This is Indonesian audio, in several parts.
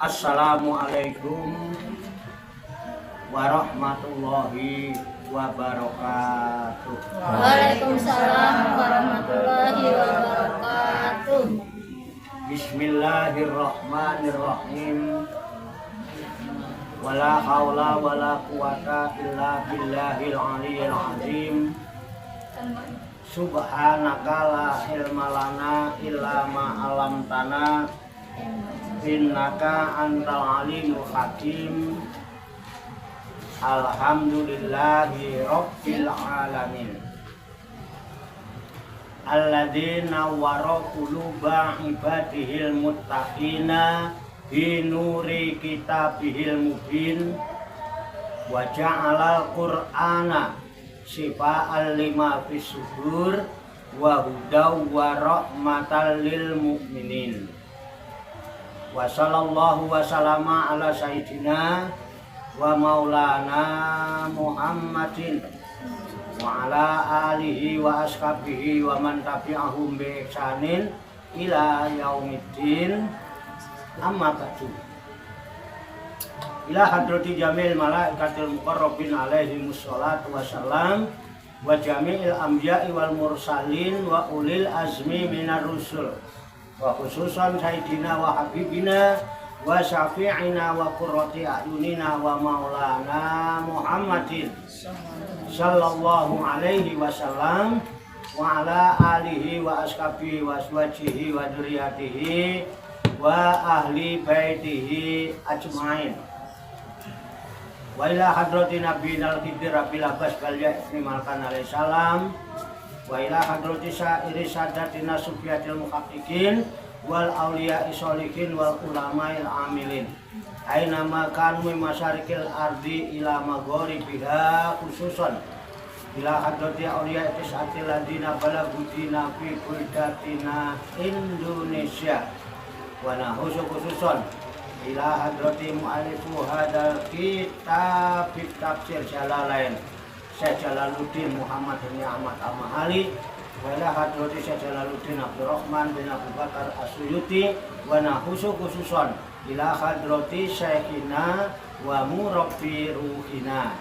Assalamualaikum warahmatullahi wabarakatuh. Waalaikumsalam warahmatullahi wabarakatuh. Bismillahirrahmanirrahim. Wala haula wala quwata illa billahil aliyyil azim. Subhanaka la ilma lana illa ma 'allamtana innaka antal alimul hakim. Alhamdulillahi rabbil alamin. Alladzina wara quluba ibadihil muttaqina bi nuri kitabihil mubin wa ja'alal qur'ana shifa'an lima fis sudur wa hudaw wa rahmatan lil mu'minin. Wa sallallahu wa sallama ala sayyidina wa maulana Muhammadin wa ala alihi wa ashabihi wa man tabi'ahum bi ihsanin ila yaumiddin. Amma ba'du. Ila hadrati jamil malaikatil muqarrabin alaihi wassalatu wassalam wa jami'il anbiya'i wal mursalin wa ulil azmi minar rusul wa khususan sayyidina wa habibina wa syafi'ina wa qurrati a'yunina wa maulana Muhammadin sallallahu alaihi wasallam wa ala alihi wa ashabihi wa azwajihi wa dzurriyyatihi wa ahli baitihi ajmain. Wa ila hadrati nabiyil khidir rabbil abbas bal ya'ni malkan alaihi salam wa ila hadrati sa'iri sadatina sufiyatil muhaqqiqin wal auliya'i sholihin wal ulama'il amilin aina ma kanu min masyarikil ardi ila magharibiha khususan ila hadrati auliya'i tis'atil ladina balagudina fi buldatina Indonesia wa nahusu khususan ila hadrati mu'alifu hadal kitab tafsir Jalalain Syekh Jalaluddin Muhammad bin Ahmad Al-Mahali wa ila hadrati Syekh Jalaluddin Abdurrahman bin Abu Bakar As-Suyuti wa nahusu khususan ila hadrati Syekhina wa murabbi ruhina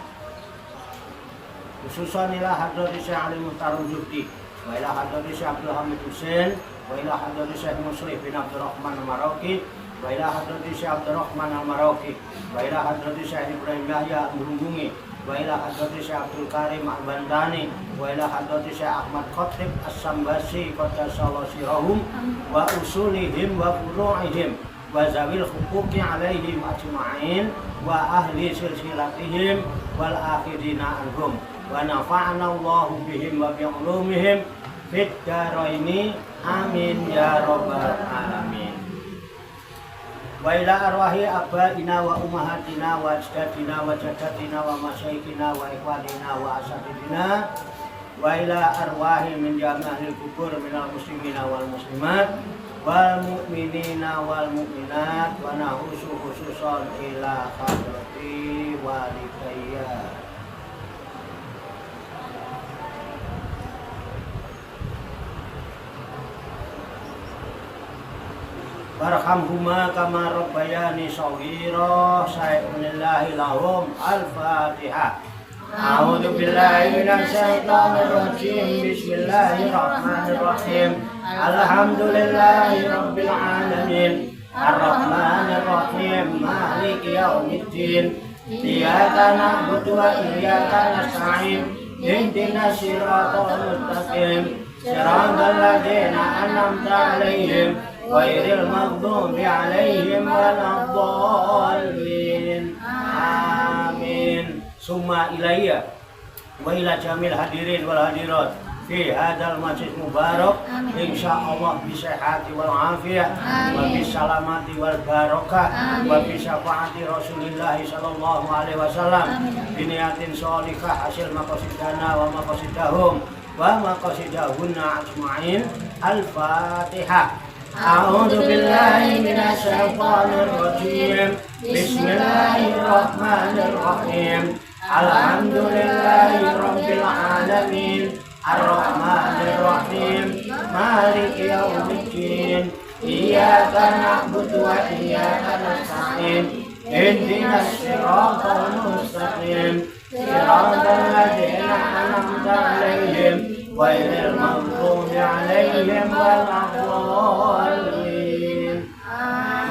khususan ila hadrati Syekh Ali Mutaruzudi wa ila hadrati Syekh Abdul Hamid Hussein wa ila hadrati Syekh Muslim bin Abdurrahman Al-Marauki wa ila hadrati Syekh Abdurrahman Al-Marauki wa ila hadrati Syekh Ibrahim Yahya Al-Burungungi wa ila hadrati Syekh Abdul Karim Al-Bandani wa ila hadrati Syekh Ahmad Khatib As-Sambasi qaddasallahu sirahum wa usulihim wa furu'ihim wa zawil huquqi alaihim ajma'in wa ahli silsilatihim wal akhirina anhum wa nafa'ana Allahu bihim wa bi'ulumihim fid daraini amin ya rabbal alamin. Wa ila arwahi abaina wa ummahatina wa ajdadina wa jaddatina wa masyayikhina wa ikhwanina wa asatidina wa ila arwahi min jami'il kubur minal muslimina wal muslimat wal mu'minina wal mu'minat wa nahusu khususan ila hadrati walidayya. Warhamhuma kama rabbayani shaghira sayyidunillahi lahum. Al-Fatihah. A'udzu billahi minasy syaithanir rajim. Bismillahirrahmanirrahim. Alhamdulillahi rabbil alamin. Ar-Rahmanir Rahim. Maliki yaumiddin. Iyyaka na'budu wa iyyaka nasta'in. Ihdinas siratal mustaqim. Siratal ladzina an'amta 'alaihim ghairil maghdubi 'alaihim waladdallin. Amin. Summa ilayya wa ila jamil hadirin wal hadirat fi hadzal masjid mubarak insyaallah bi sihhati wal afiyah wa bi salamati wal barakah wa bi syafaati Rasulillah sallallahu alaihi wasallam bi niyatin sholihah hasil maqasidana wa maqasidahum wa maqasidahunna ajma'in. Al-Fatihah. A'udzu billahi minasy syaithanir rajim. Bismillahirrahmanirrahim. Alhamdulillahi rabbil alamin. Ar-Rahmanir Rahim. Maliki yaumiddin. iyyaka na'budu wa iyyaka nasta'in ihdinas siratal mustaqim siratal ladzina an'amta 'alaihim ghairil maghdubi 'alaihim waladdallin.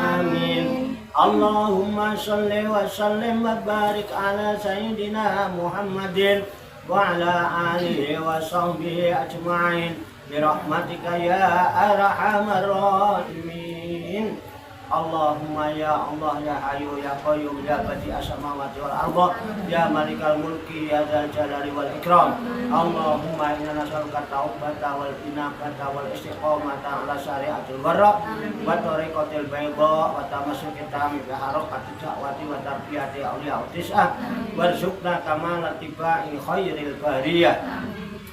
Amin. Allahumma shalli wa sallim wa barik ala sayyidina Muhammadin wa ala alihi wa sahbihi ajma'in birahmatika ya arhamar rahimin. Allahumma ya Allah ya Hayyu ya Qayyum ya Badi'as samawati wal ardh ya Malikal mulki ya Dzal jalali wal ikram. Allahumma inna nas'aluka taubata wal inabata wal istiqomata ala syariatil warra wa tariqatil bayda wa tamassukita bi harakati da'wati wa tarbiyati auliya tis'ah warzuqna kamalat tibai khairil bariyah.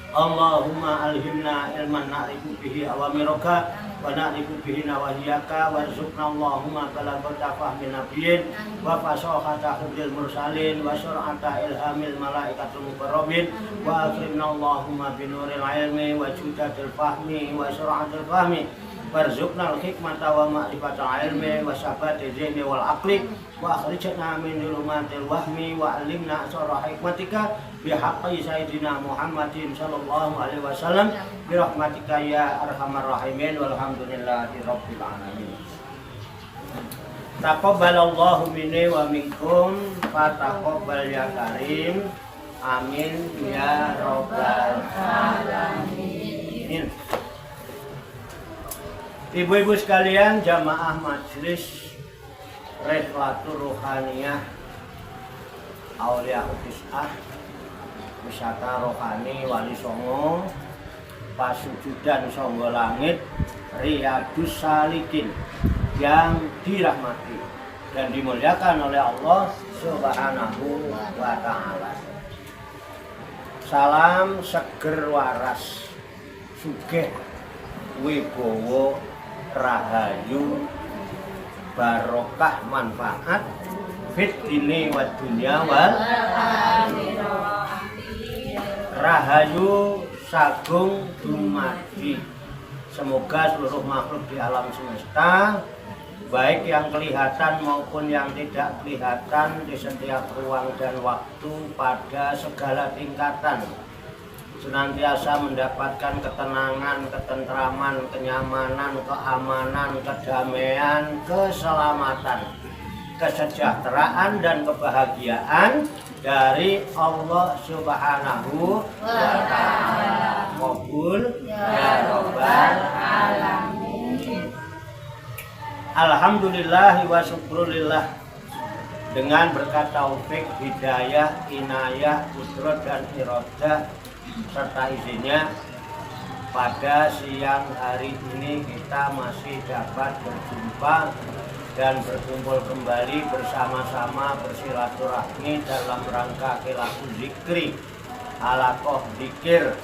Allahumma alhimna ilman na'rifu bihi awamiraka wa na'rifu bihi nawahiyaka warzuqna Allahumma balagata fahmin nabiyyin wa fasahata hudil mursalin wa sur'ata ilhamil malaikatul mukarrabin wa akrimna Allahumma binuril ilmi wa judatil fahmi wa sur'atil fahmi warzuqna al-hikmata wa ma'rifatal ilmi wa sabati zihni wal aqli wa akhrijna min dhulumatil wahmi wa alimna asrar hikmatika bihaqqi sayyidina Muhammadin sallallahu alaihi wasallam birahmatika ya arhamar rahimin walhamdulillahi rabbil alamin. Taqabbalallahu minni wa minkum fataqabbal ya karim. Amin ya rabbal alamin. Ibu-ibu sekalian, jamaah majelis Rihlatur Ruhaniyah Aulia Tis'ah, wisata rohani Wali Songo, Pasujudan Songo Langit, Riyadus Salikin yang dirahmati dan dimuliakan oleh Allah Subhanahu wa ta'ala. Salam seger waras, sugih wibowo rahayu barokah manfaat fit dini wa dunya wal rahayu sagung dumadi. Semoga seluruh makhluk di alam semesta, baik yang kelihatan maupun yang tidak kelihatan, di setiap ruang dan waktu pada segala tingkatan, senantiasa mendapatkan ketenangan, ketentraman, kenyamanan, keamanan, kedamaian, keselamatan, kesejahteraan dan kebahagiaan dari Allah Subhanahu wa ta'ala. Qabul ya rabbal alamin. Alhamdulillah wa syukrulillah. Dengan berkat taufik, hidayah, inayah, qudrat dan iradah serta izinnya, pada siang hari ini kita masih dapat berjumpa dan berkumpul kembali bersama-sama bersilaturahmi dalam rangka khilaful zikri, halaqah zikir.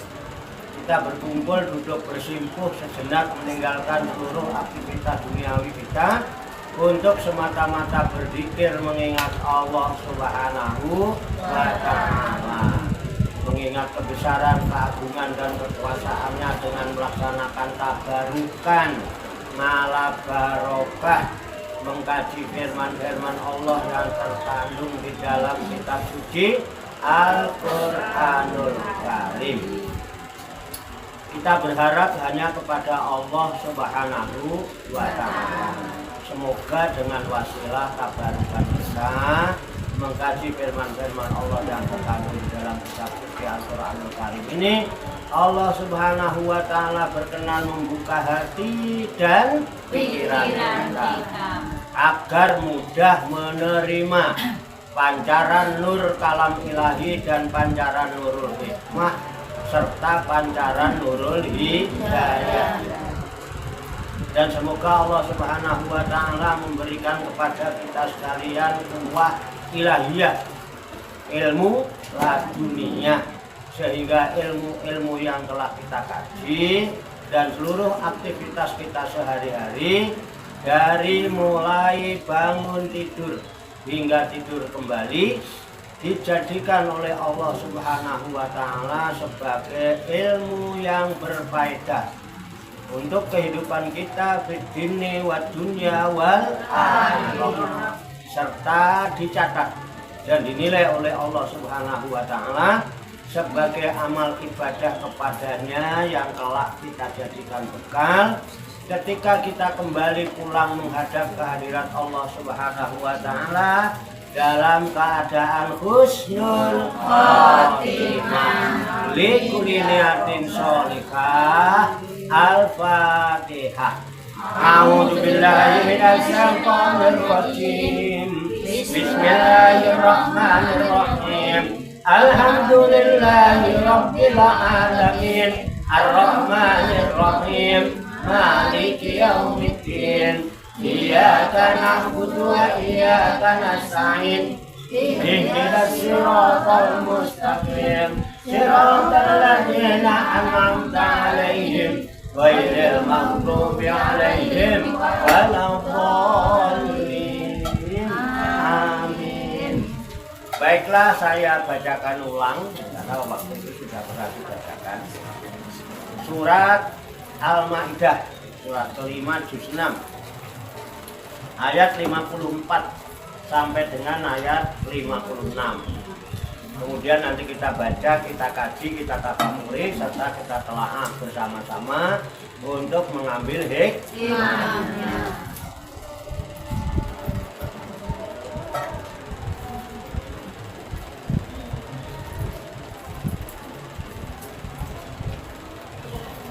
Kita berkumpul, duduk bersimpuh sejenak, meninggalkan seluruh aktivitas duniawi kita untuk semata-mata berzikir, mengingat Allah Subhanahu wa ta'ala, mengingat kebesaran, keagungan dan kekuasaannya dengan melaksanakan tabarukan, ngalah barokah, mengkaji firman-firman Allah yang terkandung di dalam kitab suci Al-Qur'anul Karim. Kita berharap hanya kepada Allah Subhanahu wa ta'ala. Semoga dengan wasilah tabarukan kita mengkaji firman-firman Allah yang terkandung dalam kitab suci Al-Qur'anul Karim ini, Allah Subhanahu wa ta'ala berkenan membuka hati dan pikiran kita agar mudah menerima pancaran nur kalam ilahi dan pancaran nurul hikmah serta pancaran nurul hidayah. Dan semoga Allah Subhanahu wa ta'ala memberikan kepada kita sekalian kuwah ilahiyah, ilmu laduniyah, sehingga ilmu-ilmu yang telah kita kaji dan seluruh aktivitas kita sehari-hari, dari mulai bangun tidur hingga tidur kembali, dijadikan oleh Allah Subhanahu wa ta'ala sebagai ilmu yang berfaedah, untuk kehidupan kita di dunia wa dunya wal akhirah, serta dicatat dan dinilai oleh Allah Subhanahu wa taala sebagai amal ibadah kepadanya yang kelak kita jadikan bekal ketika kita kembali pulang menghadap kehadirat Allah Subhanahu wa taala dalam keadaan husnul khotimah. Likulli niyatin sholihah. Al-Fatihah. A'udzu billahi minasy syaithanir rajim. Bismillahirrahmanirrahim. Alhamdulillahi rabbil alamin. Ar-Rahmanir Rahim. Maliki yaumiddin. Iyyaka na'budu wa iyyaka nasta'in. Ihdinas siratal mustaqim. Siratal ladzina an'amta 'alaihim ghairil maghdubi 'alaihim waladdallin. Amin. Baiklah, saya bacakan ulang karena waktu itu sudah pernah dibacakan. Surat Al-Maidah, surat kelima juz 6. Ayat 54 sampai dengan ayat 56. Kemudian nanti kita baca, kita kaji, kita tafakuri serta kita telaah bersama-sama untuk mengambil hikmahnya.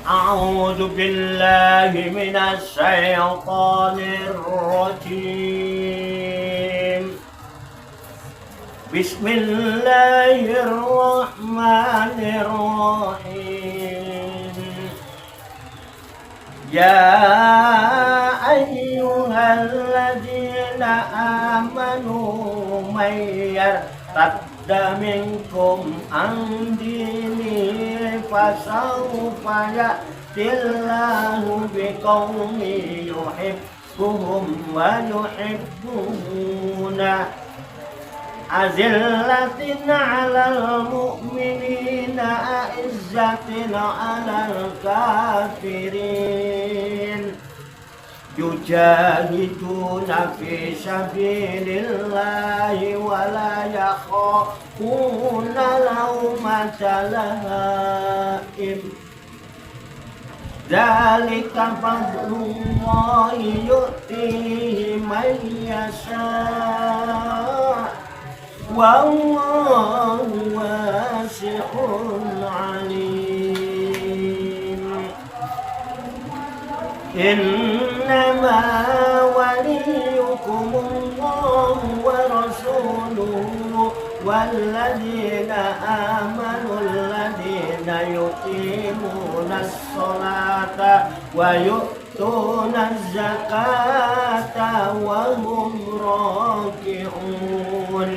A'udzu billahi minasy syaithanir rajim. Bismillahirrahmanirrahim. Ya ayyuhalladzina amanu may yartadda minkum an dinihi fasawfa ya'tillahu biqaumin yuhibbuhum wa yuhibbuna azillatin 'alal mu'minina a'izzatin 'alal kafirin yujahiduna fi sabilillahi wa la yakhafuna lawmata laim. Dzalika fadlullahi yu'tihi man yasha' wallahu wasi'un 'alim. Innama waliyukumullahu wa rasuluhu walladzina amanu alladzina yuqimunas sholata wa yu'tunaz zakata wa hum raki'un.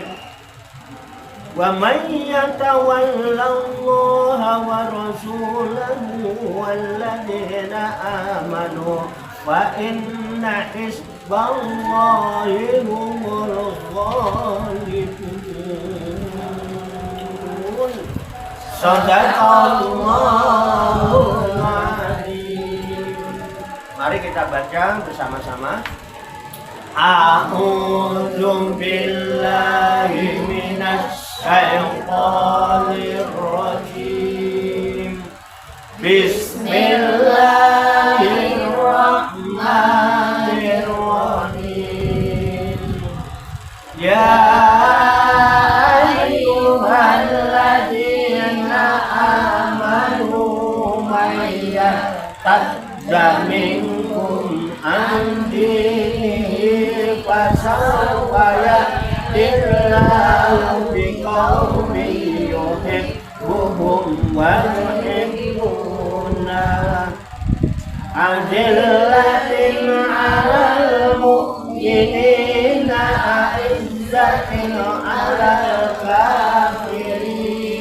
Wa man yatawallallaha wa rasulahu walladzina amanu fa inna hizballahi humul ghalibun. Shadaqallahul adzim. Mari kita baca bersama-sama. A'udzu billahi minasy syaitanir rajim. Bismillahirrahmanirrahim. Ya ayyuhalladzina amanu may yartadda minkum an dinihi fasawfa ya'tillahu biqaumin yuhibbuhum wa yuhibbuna azillatin 'alal mu'minina a'izzatin 'alal kafirin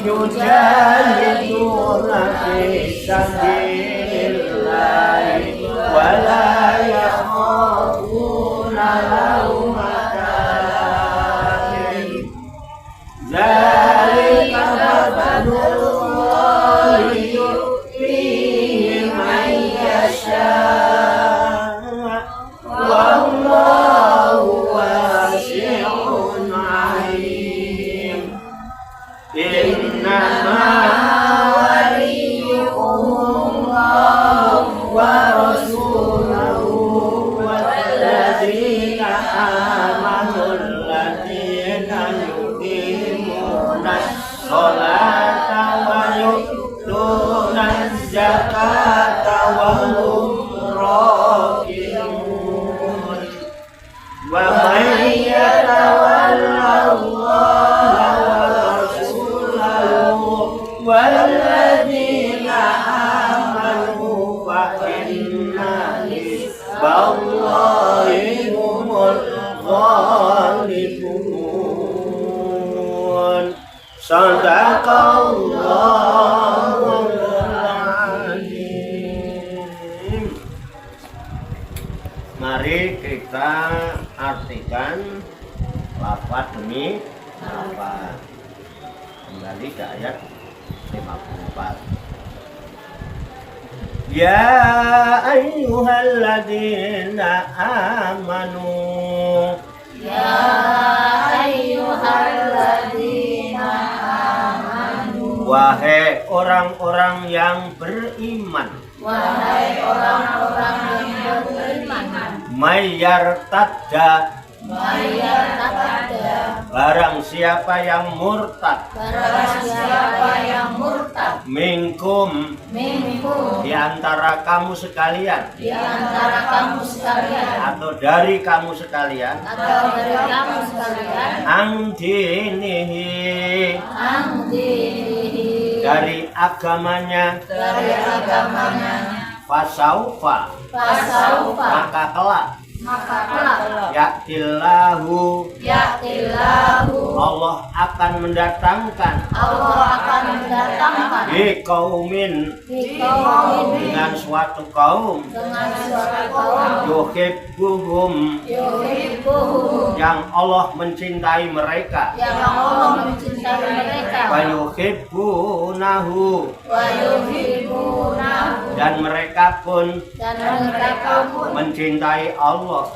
yujahiduna fi sabilillahi wa la yakhafuna lawmata laim. Dzalika fadlullahi yu'tihi wa inna hizballahi humul ghalibun. Sadaqallahul azim. Mari kita artikan lafaz demi lafaz. Kembali ke ayat 54. Ya ayyuhalladzina amanu. Ya ayyuhalladzina amanu. Wahai orang-orang yang beriman. Wahai orang-orang yang beriman. Mayyartadda. Mayyartadda. Barang siapa yang murtad. Barang siapa yang murtad. Minkum. Di antara kamu sekalian. Di antara kamu sekalian. Atau dari kamu sekalian. Atau dari kamu sekalian. Angdinihi. Dari agamanya. Dari agamanya. Fasaufa. Maka kelak. Ya'tillahu. Allah akan mendatangkan. Biqaumin. Dengan suatu kaum. Yuhibbuhum. Yang Allah mencintai mereka. Wa yuhibbunahu. Dan mereka pun mencintai Allah.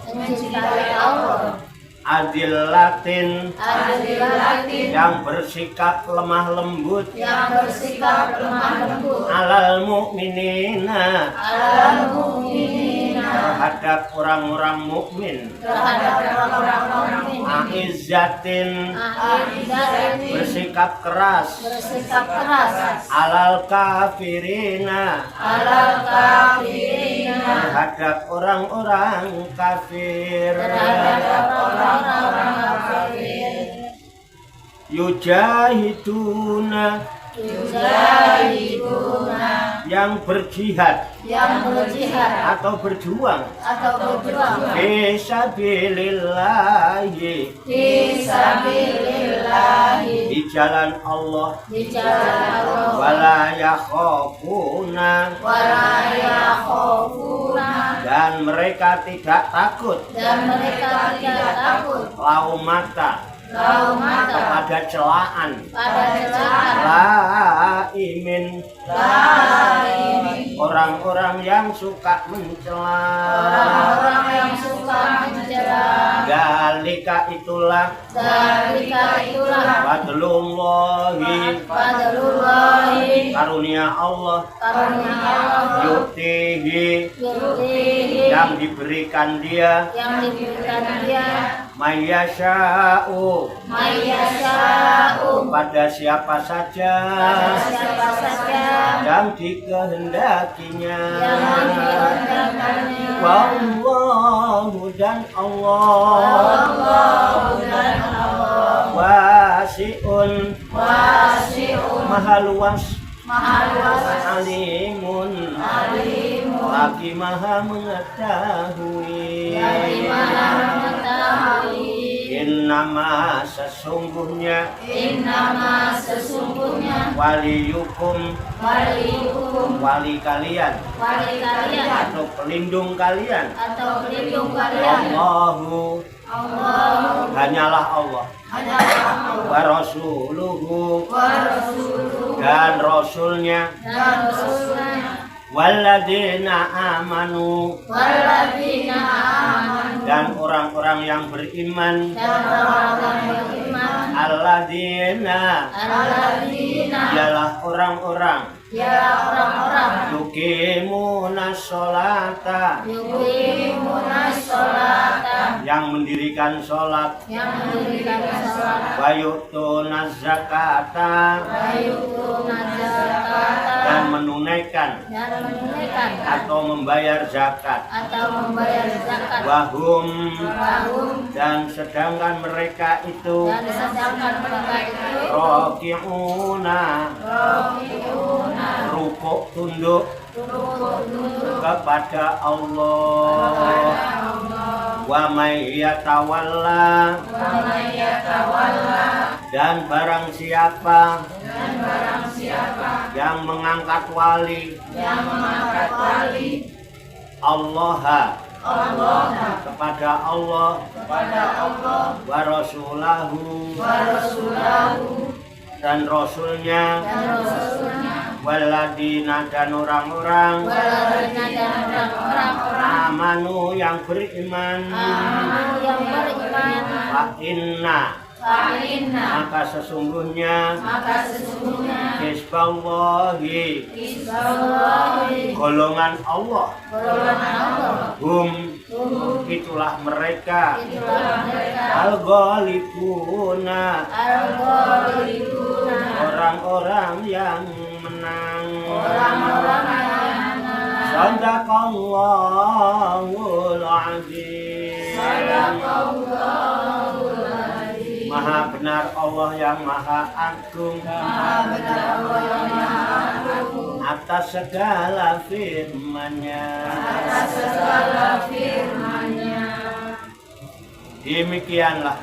Adillatin. Yang bersikap lemah lembut. Alal mu'minina. Terhadap orang-orang mukmin. Aizzatin. Bersikap keras. Alal kafirina. Terhadap orang-orang kafir. Yujahiduna. Yang berjihad atau berjuang fisabilillahi. Di jalan Allah. Wala yakhafuna. Dan mereka tidak takut. Laumata. Pada celaan. Laimin. Orang-orang yang suka mencela. Dalika itulah. Fadlullahi. Karunia Allah. Yutihi. Yang diberikan dia. Mayyasha'u. Pada siapa saja yang dikehendakinya. Wallahu dan Allah. Wasi'un. Maha luas. Alimun. Lagi maha mengetahui. Innama sesungguhnya. Waliyukum. Wali kalian. Atau pelindung kalian. Allahu. Hanyalah Allah. Wa rasuluhu. Dan rasulnya. Walladzina amanu. Dan orang-orang yang beriman. Alladzina. Ialah orang-orang. Yuqimuna sholata. Yang mendirikan sholat. Wa yu'tuna zakata. Dan menunaikan atau membayar zakat. Wahum. Dan sedangkan mereka itu roki'una. Rukuk tunduk. kepada Allah. Wa may yatawalla, dan barang siapa yang mengangkat wali Allah kepada Allah wa rasulahu, dan rasulnya, waladina, dan orang-orang amanu yang beriman, wa inna, maka sesungguhnya Hizballahi, golongan Allah, hum, itulah mereka, al-ghalibuna, orang-orang yang menang. Shadaqallahul azim. Maha benar Allah yang maha agung atas segala firman-Nya. Demikianlah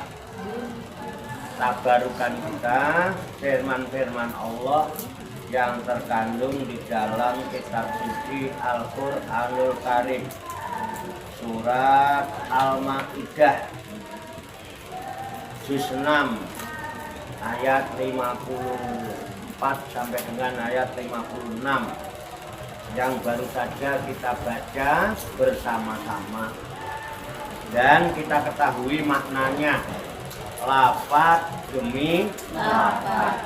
tabarukan kita firman-firman Allah yang terkandung di dalam kitab suci Al-Qur'anul Karim, surat Al-Maidah juz 6 ayat 54 sampai dengan ayat 56 yang baru saja kita baca bersama-sama dan kita ketahui maknanya lafaz demi lafaz.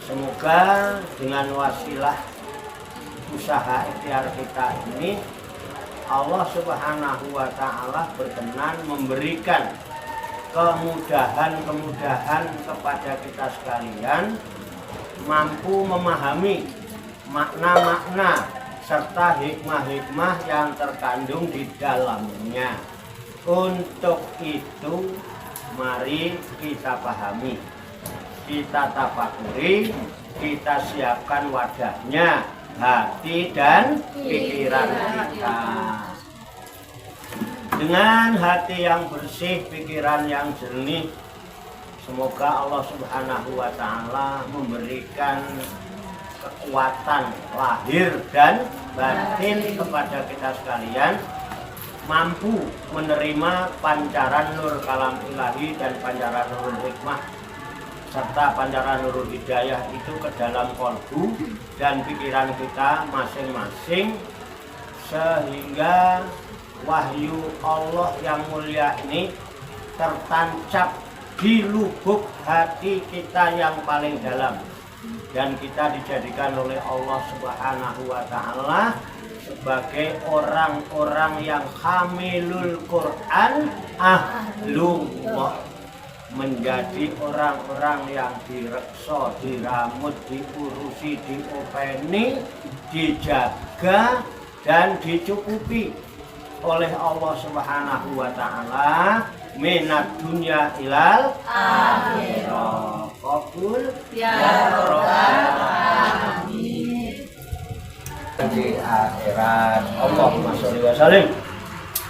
Semoga dengan wasilah usaha ikhtiar kita ini Allah Subhanahu wa Ta'ala berkenan memberikan kemudahan-kemudahan kepada kita sekalian, mampu memahami makna-makna serta hikmah-hikmah yang terkandung di dalamnya. Untuk itu mari kita pahami, kita tafakuri, kita siapkan wadahnya, hati dan pikiran kita. Dengan hati yang bersih, pikiran yang jernih, semoga Allah Subhanahu wa Ta'ala memberikan kekuatan lahir dan batin kepada kita sekalian, mampu menerima pancaran nur kalam ilahi dan pancaran nur hikmah serta pancaran nurul hidayah itu ke dalam kolbu dan pikiran kita masing-masing, sehingga wahyu Allah yang mulia ini tertancap di lubuk hati kita yang paling dalam, dan kita dijadikan oleh Allah Subhanahu wa Ta'ala sebagai orang-orang yang hamilul Quran ahlullah, menjadi orang-orang yang direksa, diramut, diurusi, diopeni, dijaga dan dicukupi oleh Allah Subhanahu wa Ta'ala minat dunya ilal akhirah. Qabul ya rabbal alamin. Di akhirat Allahumma sholli wa sallim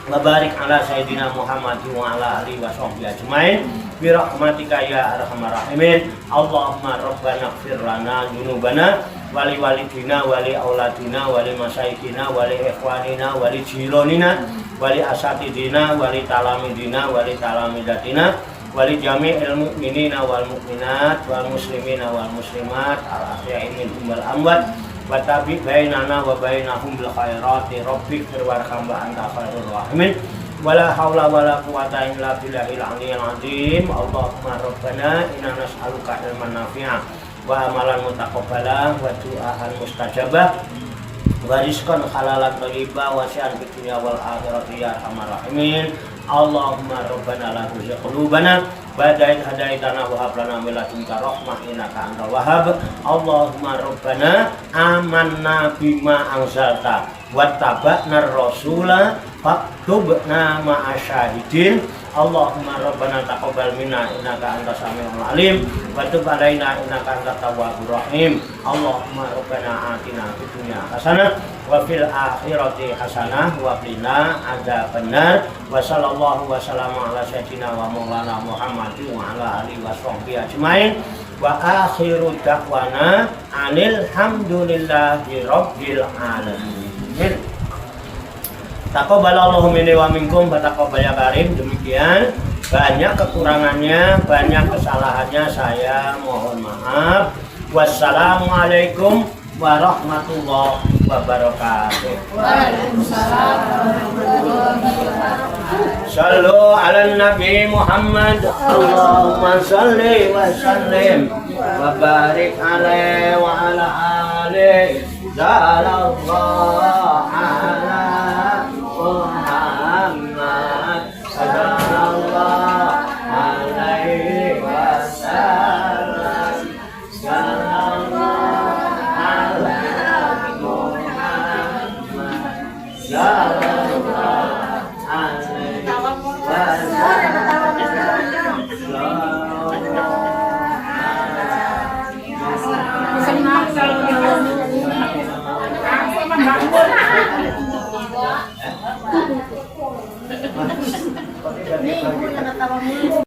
wa barik ala sayyidina Muhammad wa ala alihi wa sahbihi ajmain bi rahmatika ya arhamar rahimin. Allahumma rabbana ighfir lana dzunubana wali walidina wali auladina wali masyayikhina wali ikhwanina wali jironina wali asatidina wali talamidina wali talamidatina wali jami'il mu'minina wal mu'minat wal muslimina wal muslimat al ahya'i minhum wal amwat wa tabi bainana wa bainahum bil khairati rabbik warham wa anta khairur rahimin wala haula wala quwata illa billahil aliyyil azim. Allahumma rabbana inna nas'aluka ilman nafi'an wa amalan mutaqabbala wa du'aan mustajabah wa rizqan halalan thayyiban wa syi'an fid dunya wal akhirati ya arhamar rahimin. Allahumma rabbana la tuzigh qulubana ba'da idh hadaitana wa hab lana min ladunka rahmah innaka antal wahhab. Allahumma rabbana amanna bima anzalta wattaba'na rasula faktubna ma'asyahidin. Allahumma rabbana taqabbal minna innaka antas samiul alim wa tub alaina innaka antat tawwabur rahim. Allahumma rabbana atina fid dunya hasanah wa fil akhirati hasanah wa qina adzabannar. Wa sallallahu wasallam ala sayyidina wa maulana Muhammadin wa ala alihi wa sahbihi ajmain. Wa akhiru da'wana anil hamdulillahi rabbil alamin. Taqabbalallahu minni wa minkum wa taqabbal ya karim. Demikian, banyak kekurangannya, banyak kesalahannya, saya mohon maaf. Wassalamualaikum warahmatullahi wabarakatuh. Waalaikumsalam warahmatullahi wabarakatuh. Sallu ala Nabi Muhammad. Allahumma salli wa sallim wa barik alaihi wa ala alihi. Sallallahu ala Muhammad. Sallallahu alaihi wasallam. Sallallahu ala Muhammad. Sallallahu alaihi Ini ibu yang ketawa mulu.